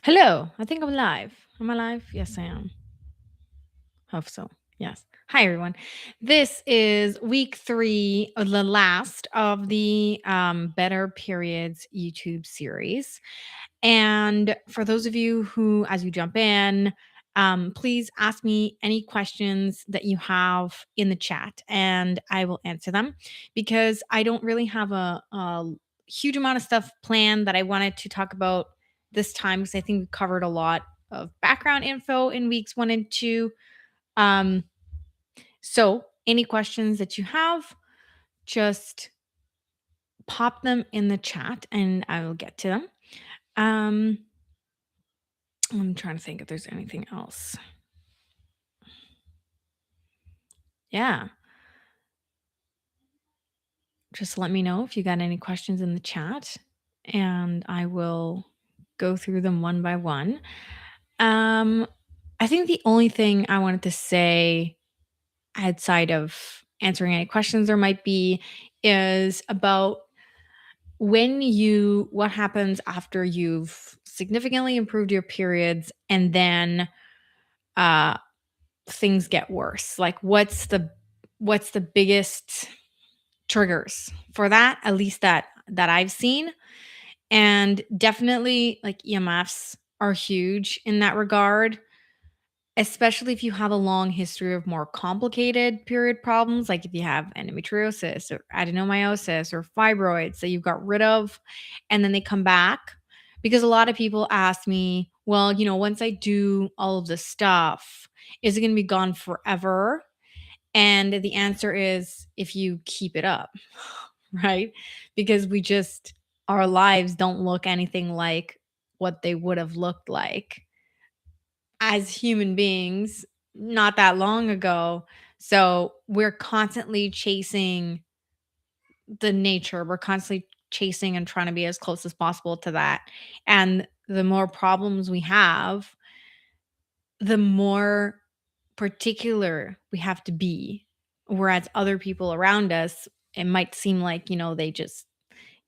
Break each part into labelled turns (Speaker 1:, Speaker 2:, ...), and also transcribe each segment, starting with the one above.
Speaker 1: Hello, I think I'm live. Am I live? Yes, I am. Hope so. Yes. Hi, everyone. This is week 3, the last of the Better Periods YouTube series. And for those of you who, as you jump in, please ask me any questions that you have in the chat and I will answer them because I don't really have a huge amount of stuff planned that I wanted to talk about this time because I think we covered a lot of background info in weeks 1 and 2. Um, so, any questions that you have, just pop them in the chat and I will get to them. Um, I'm trying to think if there's anything else. Yeah. Just let me know if you got any questions in the chat and I will go through them one by one. Um, I think the only thing I wanted to say outside of answering any questions there might be is about what happens after you've significantly improved your periods and then uh things get worse. Like what's the biggest triggers for that, at least that I've seen. And definitely like EMFs are huge in that regard, especially if you have a long history of more complicated period problems, like if you have endometriosis or adenomyosis or fibroids that you've got rid of and then they come back. Because a lot of people ask me, well, once I do all of this stuff, is it going to be gone forever? And the answer is if you keep it up, right? Because our lives don't look anything like what they would have looked like as human beings not that long ago. So we're constantly chasing the nature. We're constantly chasing and trying to be as close as possible to that. And the more problems we have, the more particular we have to be. Whereas other people around us, it might seem like, they just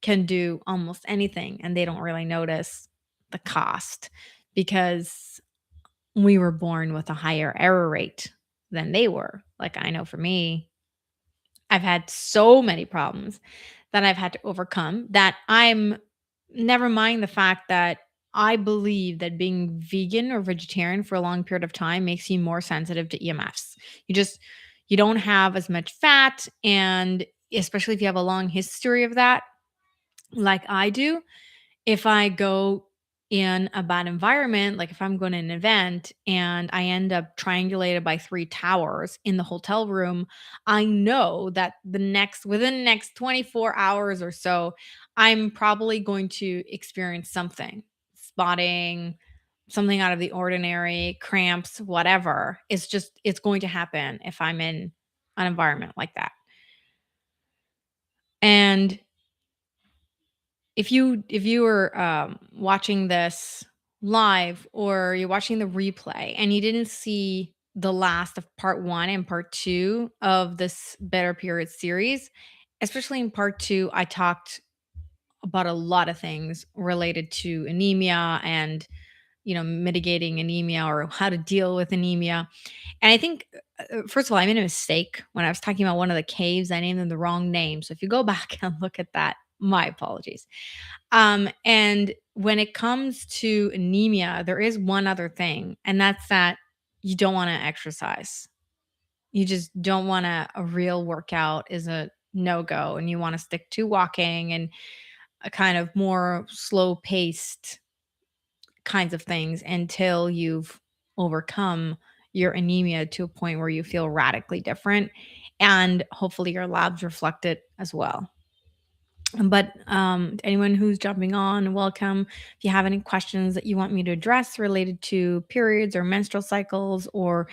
Speaker 1: can do almost anything and they don't really notice the cost because we were born with a higher error rate than they were. Like I know for me, I've had so many problems that I've had to overcome that I'm never mind the fact that I believe that being vegan or vegetarian for a long period of time makes you more sensitive to EMFs. You don't have as much fat, and especially if you have a long history of that like I do, if I go in a bad environment, like if I'm going to an event and I end up triangulated by 3 towers in the hotel room, I know that within the next 24 hours or so, I'm probably going to experience something, spotting, something out of the ordinary, cramps, whatever. It's going to happen if I'm in an environment like that. And if you were watching this live or you're watching the replay and you didn't see the last of part 1 and part 2 of this Better Period series, especially in part 2, I talked about a lot of things related to anemia and mitigating anemia or how to deal with anemia. And I think first of all, I made a mistake when I was talking about one of the caves. I named them the wrong name. So if you go back and look at that, my apologies. And when it comes to anemia, there is one other thing, and that's that you don't want to exercise. You just don't want a real workout is a no go, and you want to stick to walking and a kind of more slow paced kinds of things until you've overcome your anemia to a point where you feel radically different. And hopefully your labs reflect it as well. But anyone who's jumping on, welcome. If you have any questions that you want me to address related to periods or menstrual cycles or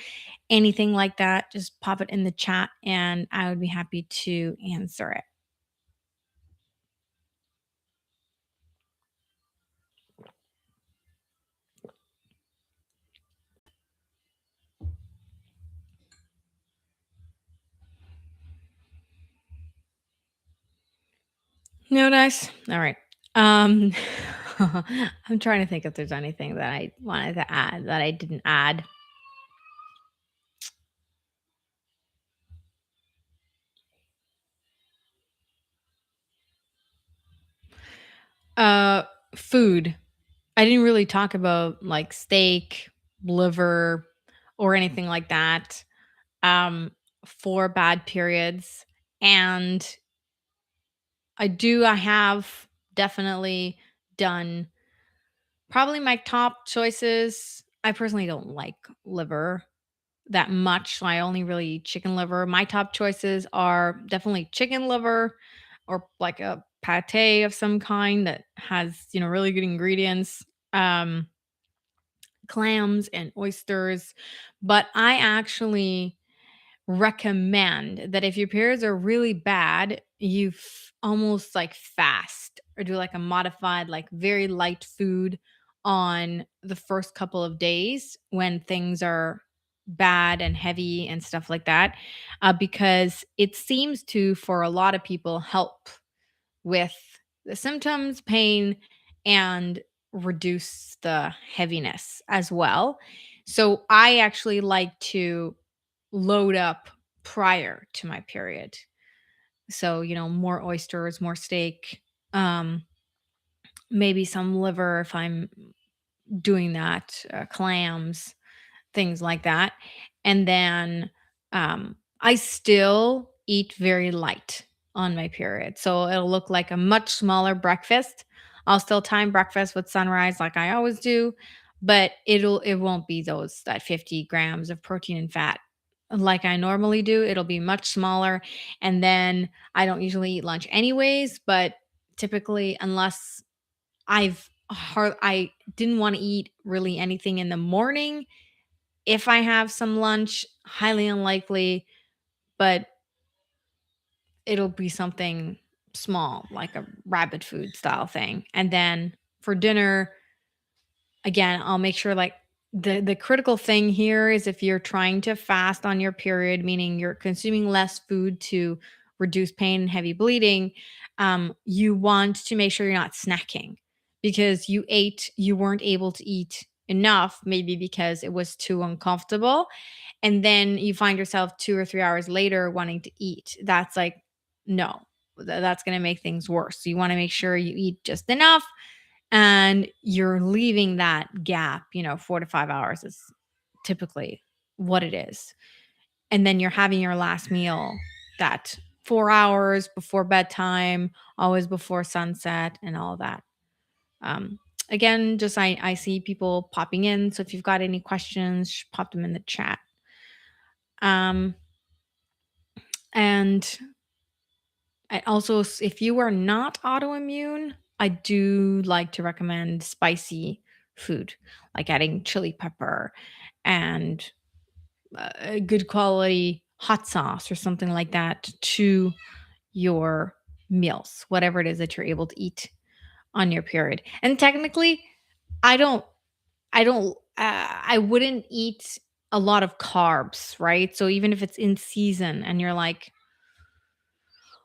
Speaker 1: anything like that, just pop it in the chat and I would be happy to answer it. No dice. All right. Um I'm trying to think if there's anything that I wanted to add that I didn't add. Uh, Food. I didn't really talk about like steak, liver, or anything like that um, for bad periods. And I have definitely done probably my top choices. I personally don't like liver that much, so I only really eat chicken liver. My top choices are definitely chicken liver or like a pate of some kind that has, really good ingredients. Um, Clams and oysters, but I actually recommend that if your periods are really bad, almost like fast or do like a modified, like very light food on the first couple of days when things are bad and heavy and stuff like that, because it seems to, for a lot of people, help with the symptoms, pain, and reduce the heaviness as well. So I actually like to load up prior to my period. So, more oysters, more steak, um, maybe some liver if I'm doing that, clams, things like that. And then I still eat very light on my period. So it'll look like a much smaller breakfast. I'll still time breakfast with sunrise like I always do, but it won't be those that 50 grams of protein and fat like I normally do. It'll be much smaller. And then I don't usually eat lunch anyways, but typically unless I didn't want to eat really anything in the morning, if I have some lunch, highly unlikely, but it'll be something small, like a rabbit food style thing. And then for dinner, again, I'll make sure like the critical thing here is if you're trying to fast on your period, meaning you're consuming less food to reduce pain and heavy bleeding, you want to make sure you're not snacking because you weren't able to eat enough, maybe because it was too uncomfortable. And then you find yourself 2 or 3 hours later wanting to eat. That's like, no, that's going to make things worse. So you want to make sure you eat just enough and you're leaving that gap, 4 to 5 hours is typically what it is. And then you're having your last meal that 4 hours before bedtime, always before sunset and all that. Um, Again, just I see people popping in, so if you've got any questions, pop them in the chat. Um, and I also, if you are not autoimmune, I do like to recommend spicy food, like adding chili pepper and a good quality hot sauce or something like that to your meals, whatever it is that you're able to eat on your period. And technically, I don't, I wouldn't eat a lot of carbs, right? So even if it's in season and you're like,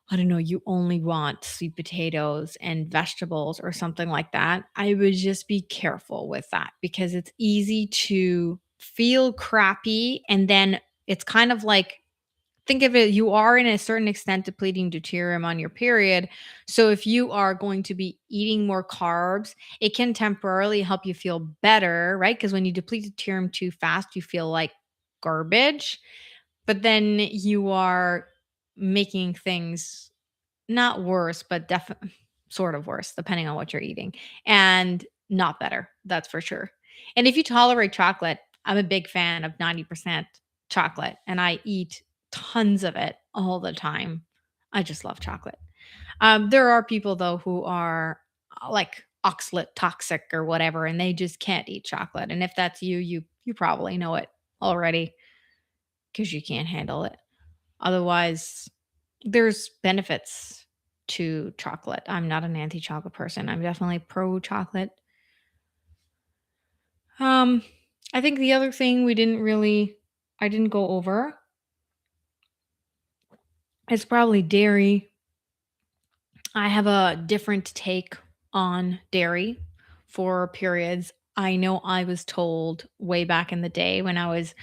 Speaker 1: I don't know, you only want sweet potatoes and vegetables or something like that, I would just be careful with that because it's easy to feel crappy. And then it's kind of like, think of it, you are in a certain extent depleting deuterium on your period. So if you are going to be eating more carbs, it can temporarily help you feel better, right? Because when you deplete deuterium too fast, you feel like garbage. But then you are making things not worse, but definitely sort of worse, depending on what you're eating, and not better, that's for sure. And if you tolerate chocolate, I'm a big fan of 90% chocolate, and I eat tons of it all the time. I just love chocolate. There are people, though, who are, like, oxalate toxic or whatever, and they just can't eat chocolate, and if that's you, you probably know it already because you can't handle it. Otherwise, there's benefits to chocolate. I'm not an anti-chocolate person. I'm definitely pro chocolate. Um, I think the other thing I didn't go over is probably dairy. I have a different take on dairy. for periods. I know I was told way back in the day when I was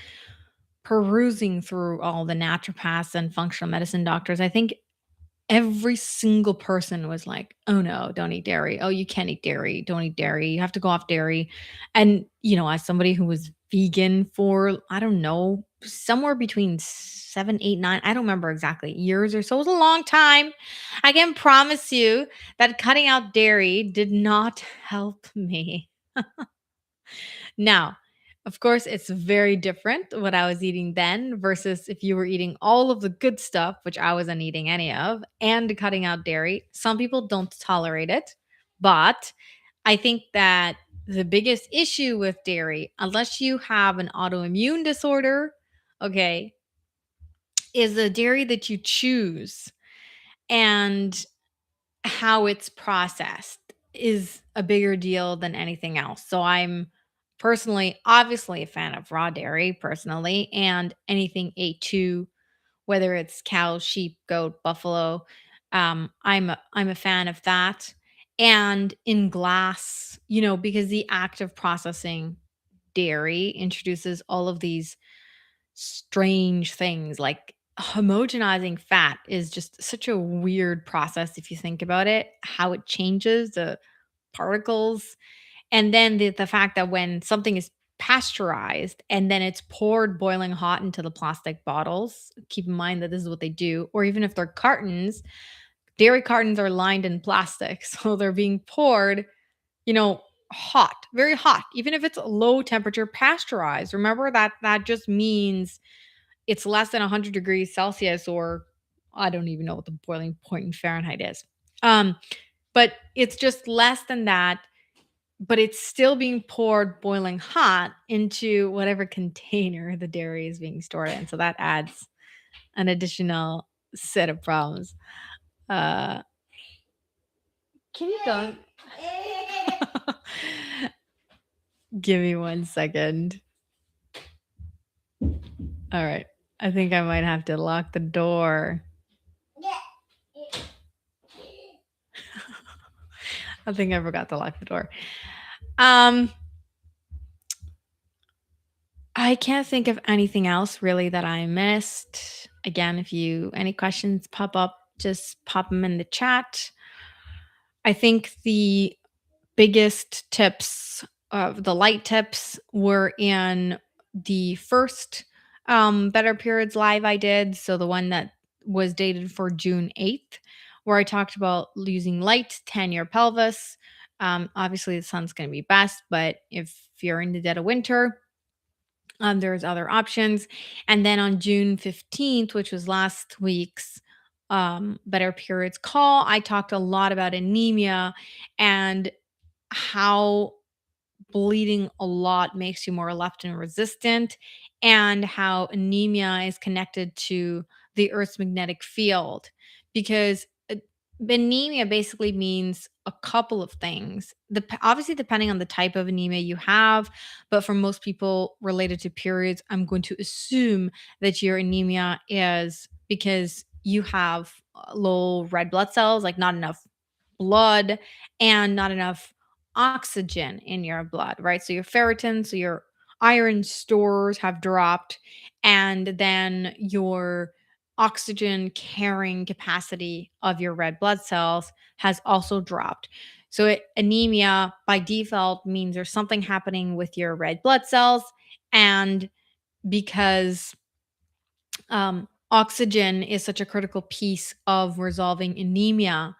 Speaker 1: perusing through all the naturopaths and functional medicine doctors, I think every single person was like, "Oh, no, don't eat dairy. Oh, you can't eat dairy. Don't eat dairy. You have to go off dairy." And, as somebody who was vegan for, I don't know, somewhere between 7, 8, 9, I don't remember exactly, years or so. It was a long time. I can promise you that cutting out dairy did not help me. Now, of course, it's very different what I was eating then versus if you were eating all of the good stuff, which I wasn't eating any of, and cutting out dairy. Some people don't tolerate it, but I think that the biggest issue with dairy, unless you have an autoimmune disorder, okay, is the dairy that you choose and how it's processed is a bigger deal than anything else. So I'm personally obviously a fan of raw dairy personally and anything A2, whether it's cow, sheep, goat, buffalo. I'm a fan of that. And in glass, because the act of processing dairy introduces all of these strange things like homogenizing fat is just such a weird process if you think about it, how it changes the particles. And then the fact that when something is pasteurized and then it's poured boiling hot into the plastic bottles, keep in mind that this is what they do, or even if they're cartons, dairy cartons are lined in plastic. So they're being poured, you know, hot, very hot, even if it's low temperature pasteurized. Remember that just means it's less than 100 degrees Celsius, or I don't even know what the boiling point in Fahrenheit is. Um, but it's just less than that, but it's still being poured boiling hot into whatever container the dairy is being stored in. So that adds an additional set of problems. Uh, can you go? Give me 1 second. All right. I think I might have to lock the door. I think I forgot to lock the door. Um, I can't think of anything else really that I missed. Again, if you any questions pop up, just pop them in the chat. I think the biggest tips of the light tips were in the first Better Periods live I did. So the one that was dated for June 8th, where I talked about using light to tan your pelvis. Obviously, the sun's going to be best, but if you're in the dead of winter, there's other options. And then on June 15th, which was last week's Better Periods call, I talked a lot about anemia and how bleeding a lot makes you more leptin resistant, and how anemia is connected to the Earth's magnetic field. Because anemia basically means a couple of things. Obviously, depending on the type of anemia you have, but for most people related to periods, I'm going to assume that your anemia is because you have low red blood cells, like not enough blood and not enough oxygen in your blood, right? So your ferritin, so your iron stores have dropped, and then your oxygen carrying capacity of your red blood cells has also dropped. So anemia by default means there's something happening with your red blood cells, and because oxygen is such a critical piece of resolving anemia,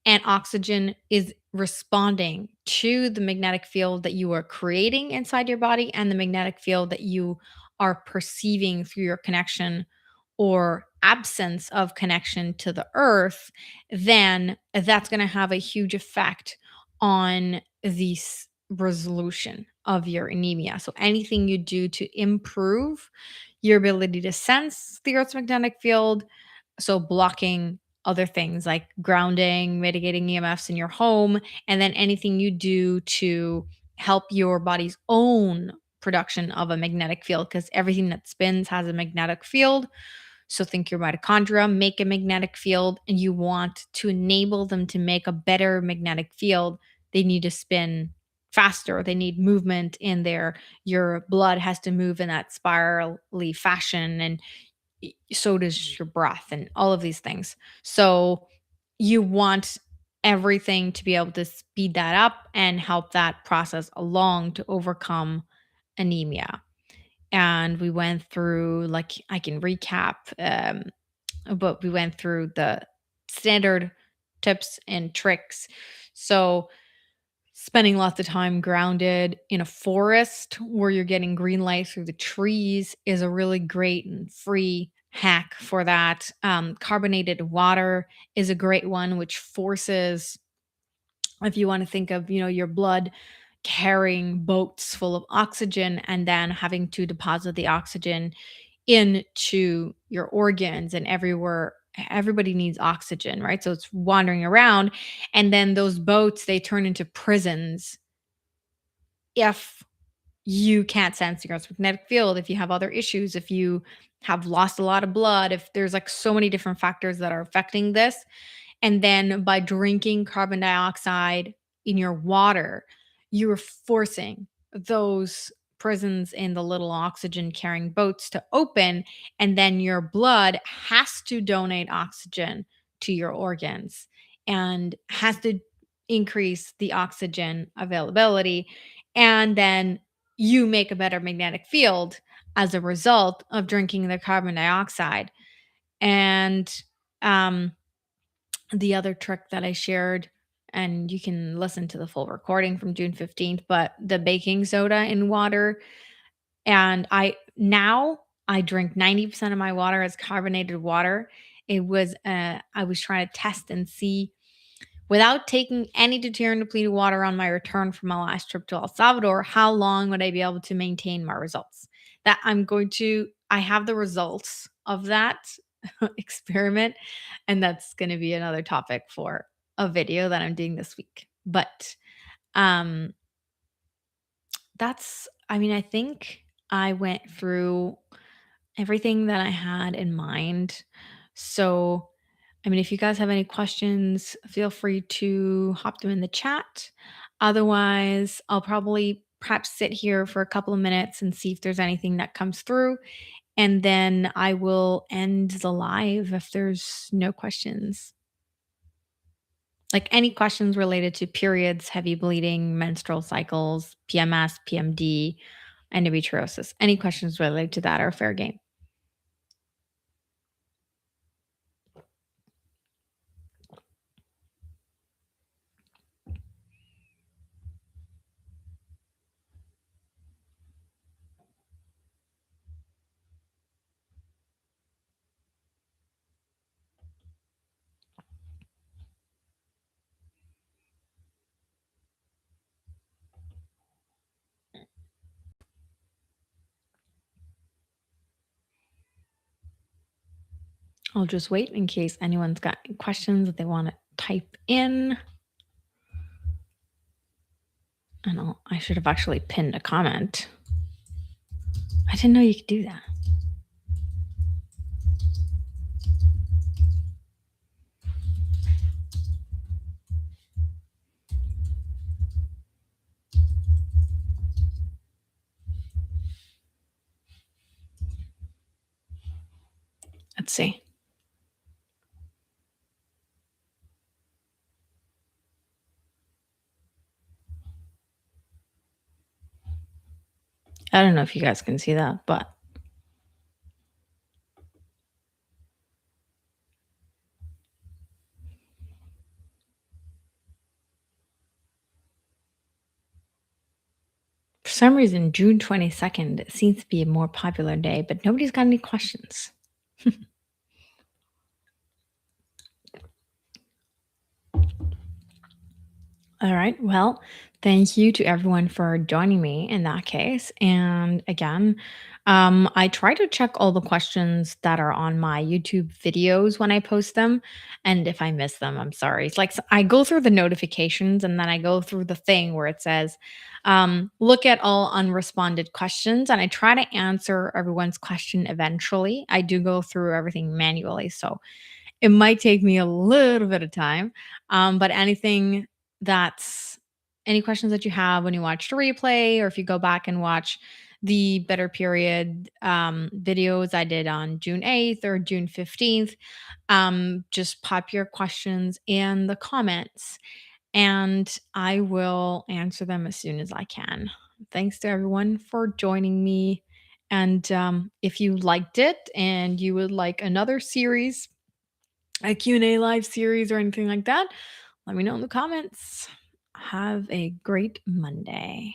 Speaker 1: and oxygen is responding to the magnetic field that you are creating inside your body and the magnetic field that you are perceiving through your connection or absence of connection to the earth, then that's going to have a huge effect on the resolution of your anemia. So anything you do to improve your ability to sense the earth's magnetic field, so blocking other things like grounding, mitigating EMFs in your home, and then anything you do to help your body's own production of a magnetic field, because everything that spins has a magnetic field. So think your mitochondria make a magnetic field, and you want to enable them to make a better magnetic field. They need to spin faster. They need movement in there. Your blood has to move in that spirally fashion, and so does your breath and all of these things. So you want everything to be able to speed that up and help that process along to overcome anemia. And we went through, like, I can recap, but we went through the standard tips and tricks. So spending lots of time grounded in a forest where you're getting green light through the trees is a really great and free hack for that. Carbonated water is a great one, which forces, if you want to think of, your blood carrying boats full of oxygen and then having to deposit the oxygen into your organs and everywhere. Everybody needs oxygen, right? So it's wandering around, and then those boats, they turn into prisons if you can't sense your magnetic field, if you have other issues, if you have lost a lot of blood, if there's like so many different factors that are affecting this. And then by drinking carbon dioxide in your water, you are forcing those prisons in the little oxygen carrying boats to open. And then your blood has to donate oxygen to your organs and has to increase the oxygen availability. And then you make a better magnetic field as a result of drinking the carbon dioxide. And um, the other trick that I shared, and you can listen to the full recording from June 15th, but the baking soda in water. And I drink 90% of my water as carbonated water. I was trying to test and see, without taking any deuterium depleted water on my return from my last trip to El Salvador, how long would I be able to maintain my results? I have the results of that experiment, and that's going to be another topic for a video that I'm doing this week. But um, I think I went through everything that I had in mind. So, if you guys have any questions, feel free to hop them in the chat. Otherwise, I'll probably perhaps sit here for a couple of minutes and see if there's anything that comes through. And then I will end the live if there's no questions. Like any questions related to periods, heavy bleeding, menstrual cycles, PMS, PMD, endometriosis. Any questions related to that are fair game. I'll just wait in case anyone's got any questions that they want to type in. And I should have actually pinned a comment. I didn't know you could do that. Let's see. I don't know if you guys can see that, but for some reason, June 22nd seems to be a more popular day, but nobody's got any questions. All right. Well, thank you to everyone for joining me in that case. And again, I try to check all the questions that are on my YouTube videos when I post them. And if I miss them, I'm sorry. It's like I go through the notifications and then I go through the thing where it says, look at all unresponded questions. And I try to answer everyone's question eventually. I do go through everything manually. So it might take me a little bit of time. But anything that's any questions that you have when you watch the replay, or if you go back and watch the Better Period videos I did on June 8th or June 15th, just pop your questions in the comments and I will answer them as soon as I can. Thanks to everyone for joining me. And if you liked it and you would like another series, a Q&A live series or anything like that, let me know in the comments. Have a great Monday.